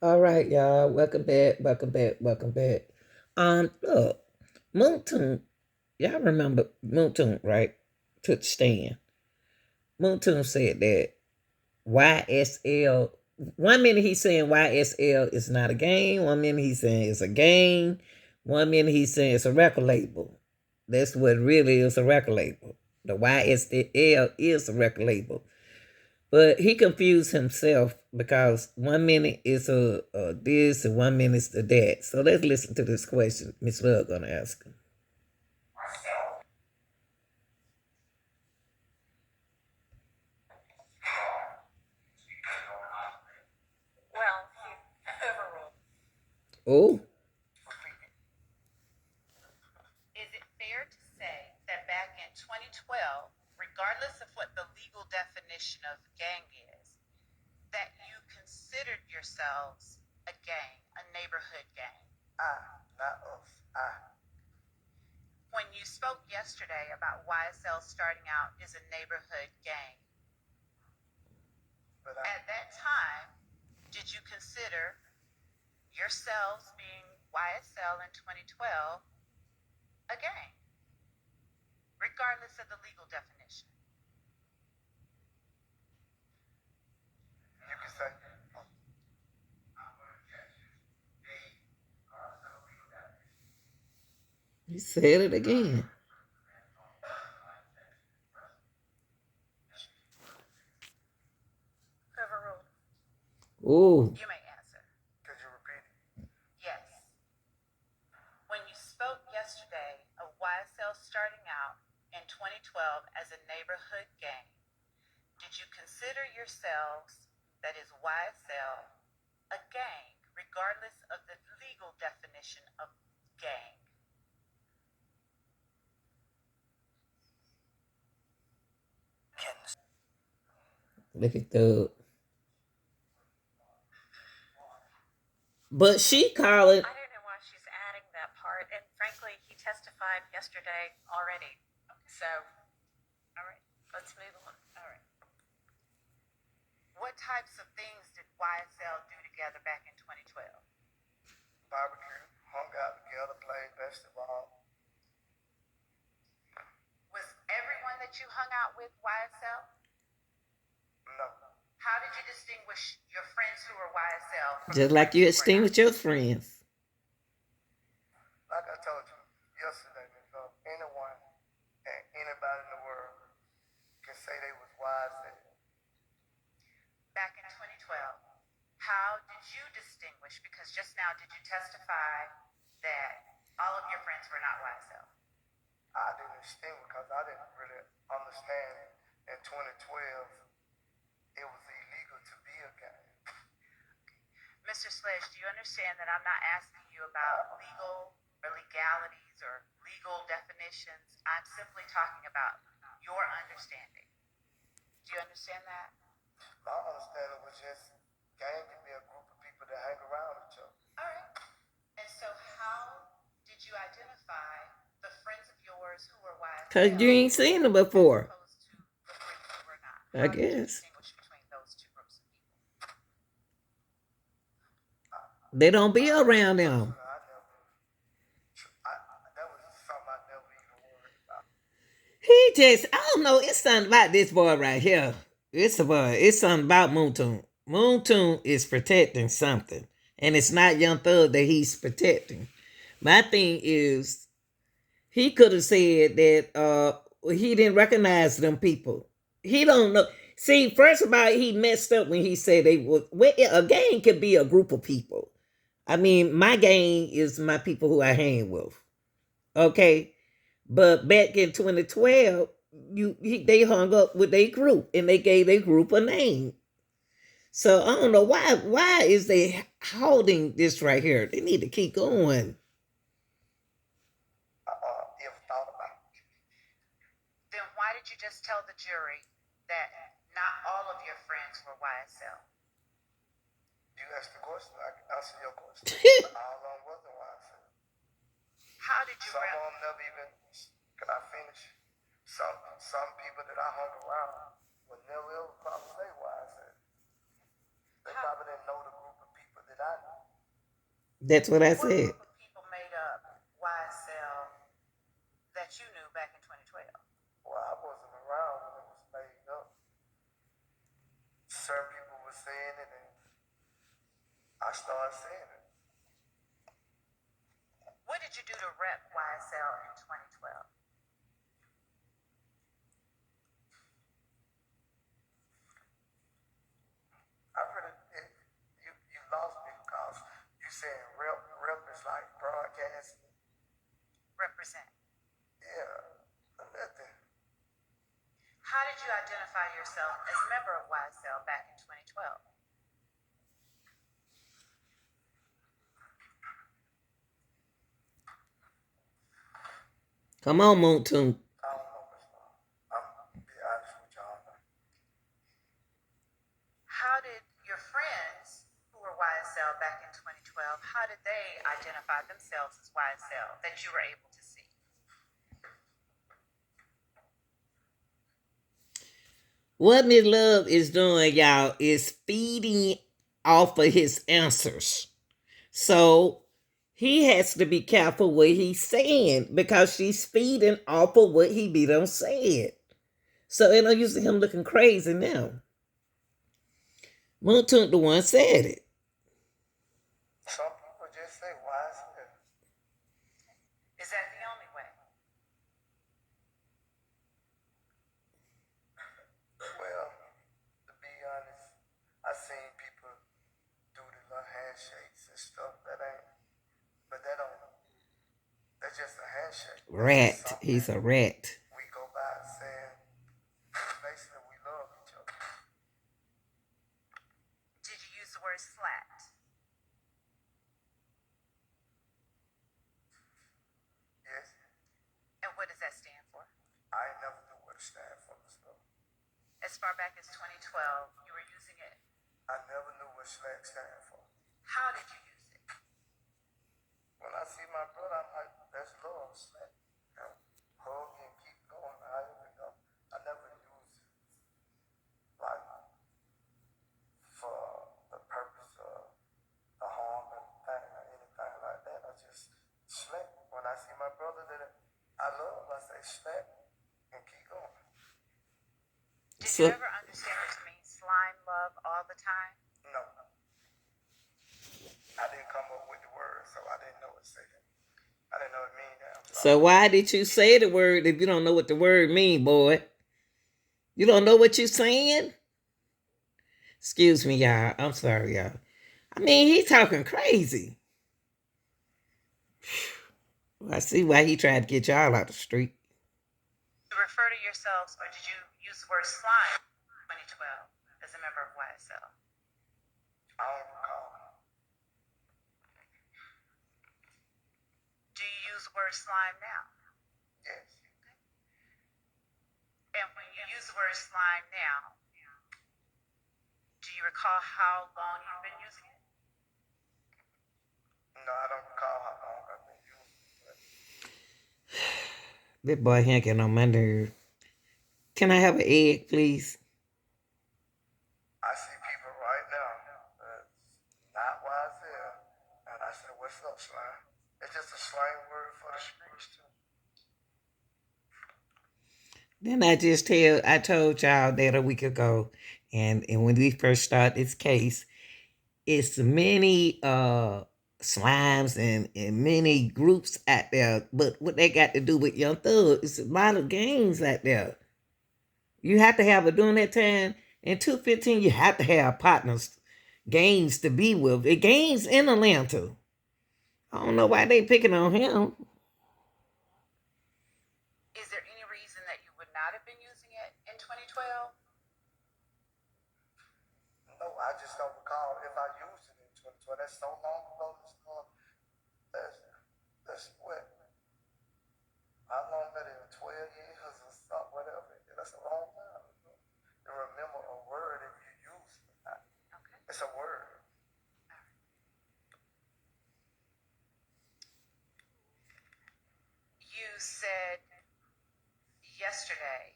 All right, y'all. Welcome back. Welcome back. Welcome back. Look, Mounk, y'all remember Mounk, right? Took the stand. Mounk said that YSL. One minute he's saying YSL is not a game. One minute he's saying it's a game. One minute he's saying it's a record label. That's what really is a record label. The YSL is a record label. But he confused himself because one minute is a this and one minute is a that. So let's listen to this question Miss Love gonna ask him. Oh, Is it fair to say that back in 2012, regardless of what the legal definition of gang is, that you considered yourselves a gang, a neighborhood gang? Not us. When you spoke yesterday about YSL starting out as a neighborhood gang, But at that time, did you consider yourselves being YSL in 2012 a gang, regardless of the legal definition? you can say, he said it again. Whoever ruled. Oh, You may answer. could you repeat it? Yes. When you spoke yesterday of YSL starting out in 2012 as a neighborhood gang, did you consider yourselves, that is YSL, a gang, regardless of the legal definition of gang? look at the. But she calling. I don't know why she's adding that part, and frankly, he testified yesterday already. So, all right, let's move on. All right. What types of things did YSL do together back in 2012? Barbecue, hung out together, played basketball. Was everyone that you hung out with YSL? No. How did you distinguish your friends who were YSL from Just the like friends you who were not? extinguish your friends. Like I told you yesterday, Miss Love, anyone and anybody in the world can say they was wise. Back in 2012, how did you distinguish? Because just now, did you testify that all of your friends were not YSL? I didn't distinguish because I didn't really understand in 2012 it was illegal to be a gang. Mr. Sledge, do you understand that I'm not asking you about legal or legalities or legal definitions? I'm simply talking about your understanding. Do you understand that? My understanding was just gang can be a group of people that hang around each other. All right. And so, how did you identify the friends of yours who were YSL? Because you ain't seen them before. As opposed to the friends who were not. I How did you guess. distinguish between those two groups of people? They don't be around them. That was something I never even worried about. He just, I don't know. It's something about this boy right here. It's a boy. It's something about Moon. Moon is protecting something. And it's not Young Thug that he's protecting. My thing is, he could have said that he didn't recognize them people. He don't know. See, first of all, he messed up when he said they was. Well, a gang could be a group of people. I mean, my gang is my people who I hang with. Okay, but back in 2012, they hung up with their group and they gave their group a name. So I don't know why. Why is they holding this right here? They need to keep going. Ever thought about it. Then why did you just tell the jury that not all of your friends were YSL? You asked the question, I can answer your question. All of them wasn't wise. How did you Some of them never even, can I finish? Some people that I hung around would never ever probably say wise. They probably didn't know the group of people that I knew. That's what I What said. group of people made up YSL that you knew back in 2012? Well, I wasn't around when it was made up. Certain people were saying it, and I started saying it. What did you do to rep YSL in 2012? I really, you lost me because you saying rep is like broadcasting. Represent. Yeah, nothing. How did you identify yourself as a member of YSL back in 2012? Come on, Mounk. I don't know what's wrong. I'm gonna be honest with y'all. How did your friends who were YSL back in 2012, how did they identify themselves as YSL that you were able to see? What Miss Love is doing, y'all, is feeding off of his answers. So he has to be careful what he's saying because she's feeding off of what he be done said. So it don't use him looking crazy now. Moon Tounk the one said it. Some people just say, why is it? Is that the only way? Well, to be honest, I've seen people do the little handshakes and stuff but that's just a handshake. Rat. He's a rat. We go by saying, basically, we love each other. Did you use the word slapped? Yes, And what does that stand for? I ain't never knew what it stand for and stuff. As far back as 2012, you were using it. I never knew what slack stand for. How did you use it? When I see my brother, I'm like, that's love, slack. You know, hug and keep going. I never use it like for the purpose of the harm or anything like that. I just slack. When I see my brother that I love, I say slack and keep going. Did you ever understand it to mean slime love all the time? No. I didn't come up with the word, so I didn't know what to say. I didn't know what it mean now. So why did you say the word if you don't know what the word mean, boy? You don't know what you're saying? Excuse me, y'all. I'm sorry, y'all. I mean, he's talking crazy. I see why he tried to get y'all out the street. You refer to yourselves, or did you use the word slime in 2012 as a member of YSL? I don't recall. Do you use the word slime now? Yes. And when you use the word slime now, do you recall how long you've been using it? No, I don't recall how long I've been using it. This boy hanking on my nerve. Can I have an egg, please? I see people right now that's not YSL, and I say, what's up, slime? It's just a slang word for the streets, too. Then I told y'all that a week ago, and when we first started this case, it's many slimes and many groups out there. But what they got to do with Young Thug, it's a lot of gangs out there. You have to have it during that time. In 215, you have to have partners, gangs to be with. The gangs in Atlanta. I don't know why they picking on him. Is there any reason that you would not have been using it in 2012? No, I just don't recall if I used it in 2012. That's so long ago. That's what? How long that is? 12 years or something, whatever. That's a long time. To remember a word if you use it. Okay. It's a word. You said yesterday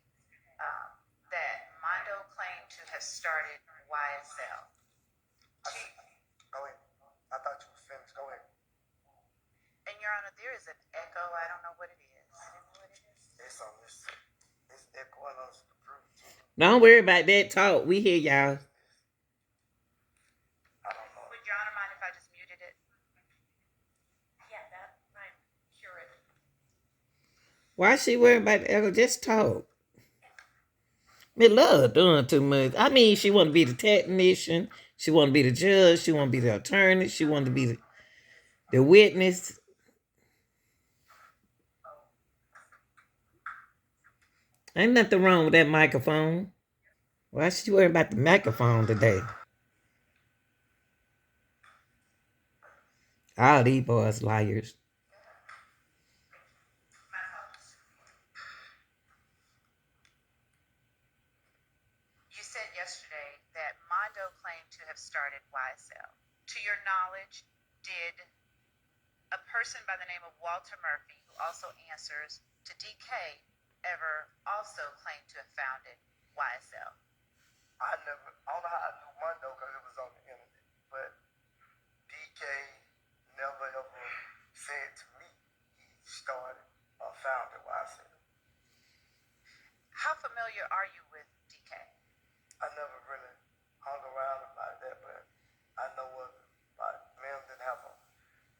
that Mondo claimed to have started YSL. Go ahead. I thought you was finished. Go ahead. Your Honor, there is an echo. I don't know what it is. It's echoing on the Bluetooth. Don't worry about that talk. We hear y'all. I don't know. Would Your Honor mind if I just muted it? Yeah, that might cure it. Why she worried about the echo? Just talk. Me love doing too much. I mean, she want to be the technician. She want to be the judge. She want to be the attorney. She want to be the witness. Ain't nothing wrong with that microphone. Why she worried about the microphone today? All these boys liars. You said yesterday that Mondo claimed to have started YSL. To your knowledge, did a person by the name of Walter Murphy, who also answers to DK, ever also claim to have founded YSL? I don't know how I knew Mondo because it was on the internet, but DK never ever said to me he started or founded YSL. How familiar are you with DK? I never really hung around him like that, but I know what like me and him didn't have a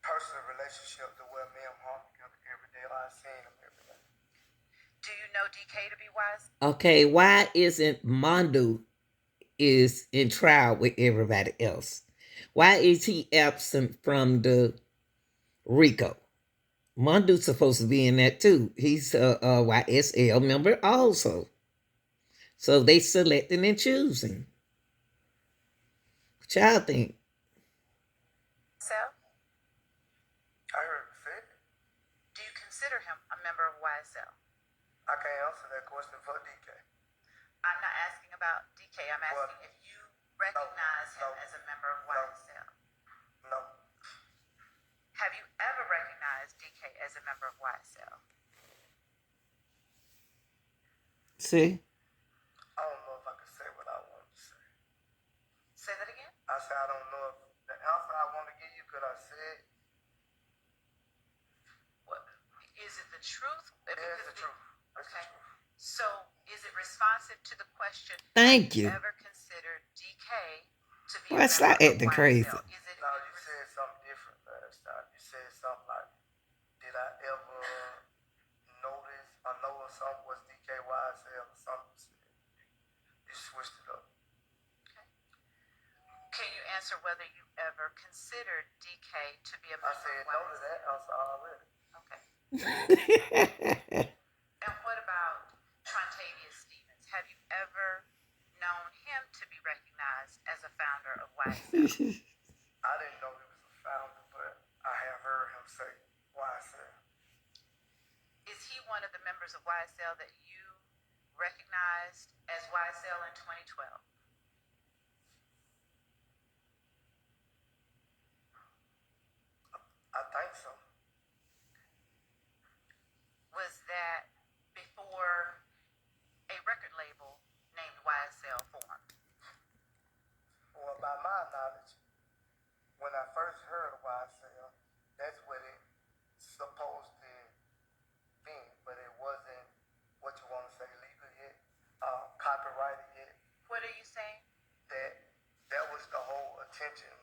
personal relationship to where me and him hung together every day. I seen him every day. Do you know DK to be wise? Okay, why isn't Mondo is in trial with everybody else? Why is he absent from the RICO? Mondo's supposed to be in that too. He's a YSL member also. So they selecting and choosing. What y'all think? So, I heard him say it. do you consider him a member of YSL? I can't answer that question for DK. I'm not asking about DK. I'm asking if you recognize him as a member of YSL. No. Have you ever recognized DK as a member of YSL? See? I don't know if I can say what I want to say. Say that again? I said I don't know if the answer I want to give you could I say it? What, is it the truth? Yeah, it's the truth. Okay. So, is it responsive to the question? Thank you. Ever considered DK to be Why a stop member of acting YSL? crazy? Is it? No, you said something different last time. You said something like, did I ever notice or know of something was DKYSL or something? You switched it up. Okay. Can you answer whether you ever considered DK to be a member I said of no to YSL? that answer already. Okay. And what about Trontavious Stevens? Have you ever known him to be recognized as a founder of YSL? I didn't know he was a founder, but I have heard him say YSL. Is he one of the members of YSL that you recognized as YSL in 2012? I think so. Was that before a record label named YSL formed? Well, by my knowledge, when I first heard of YSL, that's what it supposed to be, but it wasn't what you want to say legal yet, copyrighted yet. What are you saying? That was the whole attention.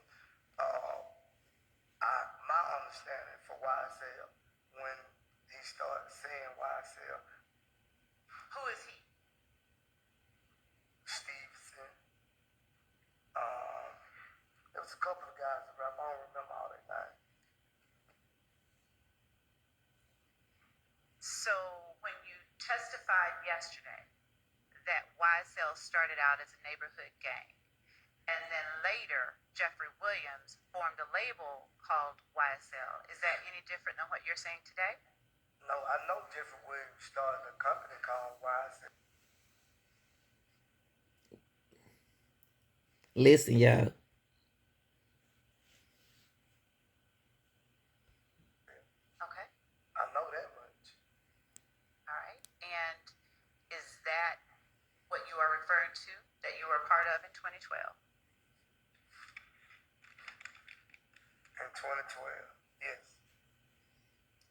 My understanding for YSL when he started saying YSL. Who is he? Stevenson. There was a couple of guys that rap. I don't remember all their names. So when you testified yesterday that YSL started out as a neighborhood gang, and then later Jeffrey Williams formed a label called YSL, is that any different than what you're saying today? No, I know Jeffrey Williams started a company called YSL. Listen, y'all. Okay. I know that much. All right. And is that what you are referring to that you were a part of in 2012? In 2012, yes.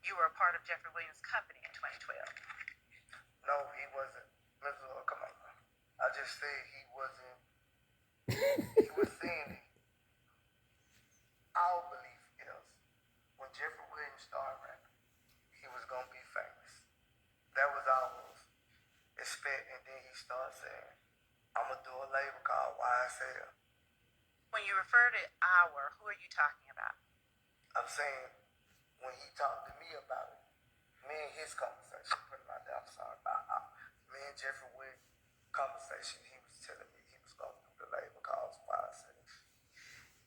You were a part of Jeffrey Williams' company in 2012. No, he wasn't. Mr. Come on. I just said he wasn't. He was saying it. Our belief is when Jeffrey Williams started rapping, he was gonna be famous. That was ours. Expect, and then he started saying, "I'm gonna do a label called YSL." When you refer to our, who are you talking about? I'm saying when he talked to me about it, me and his conversation, put it like that. I'm sorry about me and Jeffrey Williams conversation. He was telling me he was gonna do the label called YSL.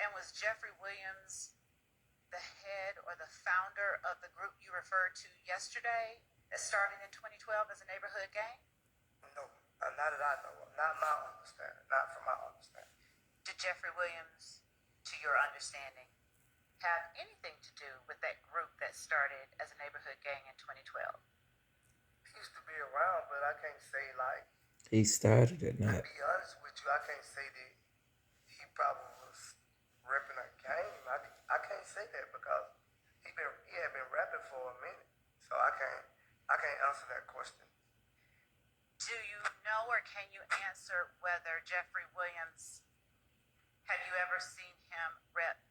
And was Jeffrey Williams the head or the founder of the group you referred to yesterday that started in 2012 as a neighborhood gang? No, not that I know of. Not my understanding. Not from my understanding. Did Jeffrey Williams, to your understanding, have anything to do with that group that started as a neighborhood gang in 2012? He used to be around, but I can't say like He started it, to not. be honest with you, I can't say that he probably was repping a game. I can't say that because he had been rapping for a minute, so I can't answer that question. Do you know or can you answer whether Jeffrey Williams, have you ever seen him rep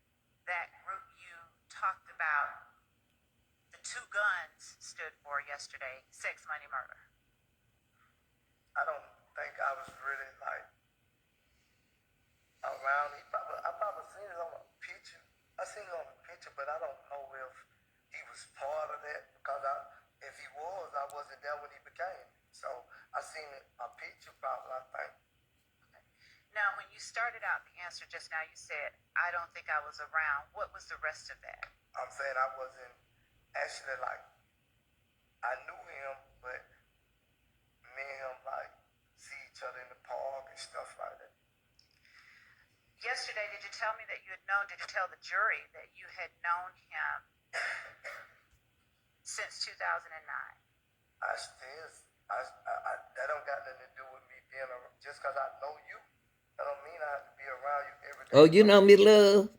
that group you talked about, the two guns stood for yesterday, sex, money, murder? I don't think I was really like around. I probably seen it on a picture. I seen it on a picture, but I don't know if he was part of that because if he was, I wasn't there when he became. So I seen a picture probably, I think. Okay. Now, when you started out the answer just now, you said, I don't think I was around. What was the rest of that? I'm saying I wasn't actually like, I knew him, but me and him like see each other in the park and stuff like that. Yesterday, did you tell me that you had known, did you tell the jury that you had known him since 2009? That don't got nothing to do with me being around. Just because I know you, that don't mean I have to be around you every day. Oh, you know me, love.